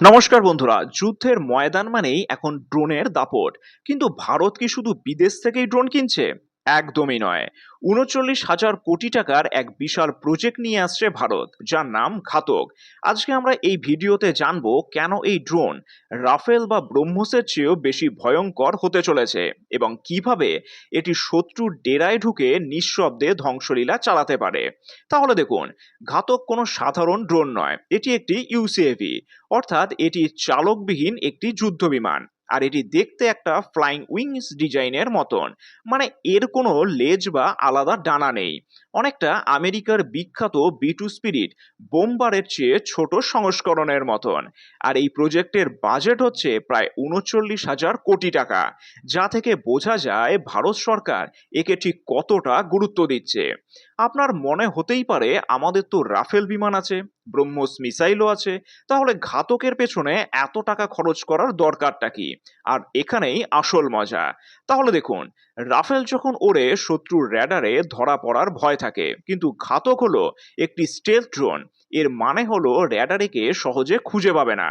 নমস্কার বন্ধুরা, যুদ্ধের ময়দান মানেই এখন ড্রোনের দাপট। কিন্তু ভারত কি শুধু বিদেশ থেকেই ড্রোন কিনছে? একদমই নয়। ৩৯,০০০ কোটি টাকার এক বিশাল প্রজেক্ট নিয়ে আসছে ভারত, যার নাম ঘাতক। আজকে আমরা এই ভিডিওতে জানবো কেন এই ড্রোন রাফেল বা ব্রহ্মসের চেয়েও বেশি ভয়ঙ্কর হতে চলেছে এবং কিভাবে এটি শত্রুর ডেরায় ঢুকে নিঃশব্দে ধ্বংসলীলা চালাতে পারে। তাহলে দেখুন, ঘাতক কোনো সাধারণ ড্রোন নয়, এটি একটি ইউসিএভি, অর্থাৎ এটি চালকবিহীন একটি যুদ্ধবিমান। আর এটি দেখতে একটা ফ্লাইং উইংস ডিজাইনের মতন, মানে এর কোনো লেজ বা আলাদা ডানা নেই। অনেকটা আমেরিকার বিখ্যাত বি টু স্পিরিট বোম্বারের চেয়ে ছোট সংস্করণের মতন। আর এই প্রজেক্টের বাজেট হচ্ছে প্রায় ৩৯,০০০ কোটি টাকা, যা থেকে বোঝা যায় ভারত সরকার একে ঠিক কতটা গুরুত্ব দিচ্ছে। আপনার মনে হতেই পারে, আমাদের তো রাফেল বিমান আছে, ব্রহ্মোস মিসাইলও আছে, তাহলে ঘাতকের পেছনে এত টাকা খরচ করার দরকারটা কি? আর এখানেই আসল মজা। তাহলে দেখুন, রাফেল যখন ওড়ে শত্রুর র্যাডারে ধরা পড়ার ভয় থাকে, কিন্তু ঘাতক হলো একটি স্টেলথ ড্রোন। এর মানে হলো র্যাডারেকে সহজে খুঁজে পাবে না।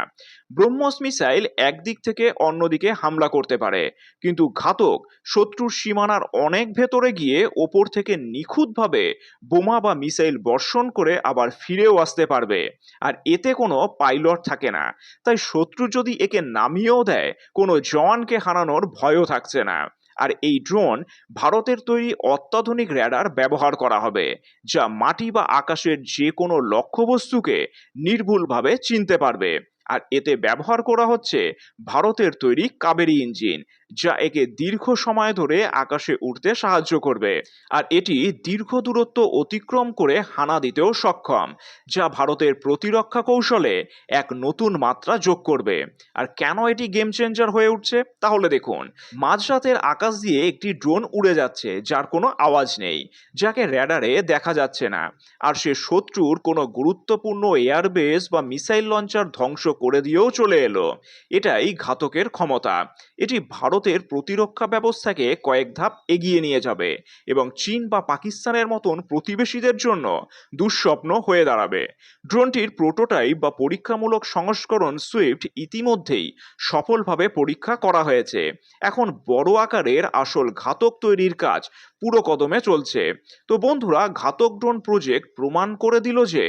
ব্রহ্মোস মিসাইল একদিক থেকে অন্যদিকে হামলা করতে পারে, কিন্তু ঘাতক শত্রুর সীমানার অনেক ভেতরে গিয়ে ওপর থেকে নিখুঁতভাবে বোমা বা মিসাইল বর্ষণ করে আবার ফিরেও আসতে পারবে। আর এতে কোনো পাইলট থাকে না, তাই শত্রু যদি একে নামিয়েও দেয়, কোনো জওয়ানকে হারানোর ভয়ও থাকছে না। আর এই ড্রোন ভারতের তৈরি অত্যাধুনিক র্যাডার ব্যবহার করা হবে, যা মাটি বা আকাশের যে কোনো লক্ষ্যবস্তুকে নির্ভুলভাবে চিনতে পারবে। আর এতে ব্যবহার করা হচ্ছে ভারতের তৈরি কাবেরী ইঞ্জিন, যা একে দীর্ঘ সময় ধরে আকাশে উড়তে সাহায্য করবে। আর এটি দীর্ঘ দূরত্ব অতিক্রম করে হানা দিতেও সক্ষম, যা ভারতের প্রতিরক্ষা কৌশলে এক নতুন মাত্রা যোগ করবে। আর কেন এটি গেম চেঞ্জার হয়ে উঠছে, তাহলে দেখুন, মাঝরাতের আকাশ দিয়ে একটি ড্রোন উড়ে যাচ্ছে যার কোনো আওয়াজ নেই, যাকে র্যাডারে দেখা যাচ্ছে না। আর সে শত্রুর কোনো গুরুত্বপূর্ণ এয়ারবেস বা মিসাইল লঞ্চার ধ্বংস করে দিয়েও চলে এলো। এটাই ঘাতকের ক্ষমতা। এটি ভারতের প্রতিরক্ষা ব্যবস্থাকে কয়েক ধাপ এগিয়ে নিয়ে যাবে এবং চীন বা পাকিস্তানের মতন প্রতিবেশীদের জন্য দুঃস্বপ্ন হয়ে দাঁড়াবে। ড্রোনটির প্রোটোটাইপ বা পরীক্ষামূলক সংস্করণ সুইফট ইতিমধ্যেই সফলভাবে পরীক্ষা করা হয়েছে। এখন বড় আকারের আসল ঘাতক তৈরির কাজ পুরো কদমে চলছে। তো বন্ধুরা, ঘাতক ড্রোন প্রজেক্ট প্রমাণ করে দিল যে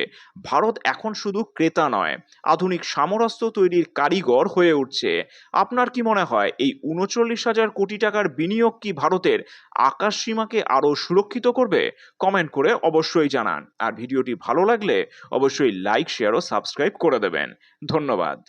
ভারত এখন শুধু ক্রেতা নয়, আধুনিক সমরাস্ত্র তৈরির কারিগর হয়ে উঠছে। আপনার কি মনে হয়, এই ৩৯,০০০ কোটি টাকার বিনিয়োগ কি ভারতের আকাশ সীমাকে আরো সুরক্ষিত করবে? কমেন্ট করে অবশ্যই জানান। আর ভিডিওটি ভালো লাগলে অবশ্যই লাইক, শেয়ার ও সাবস্ক্রাইব করে দেবেন। ধন্যবাদ।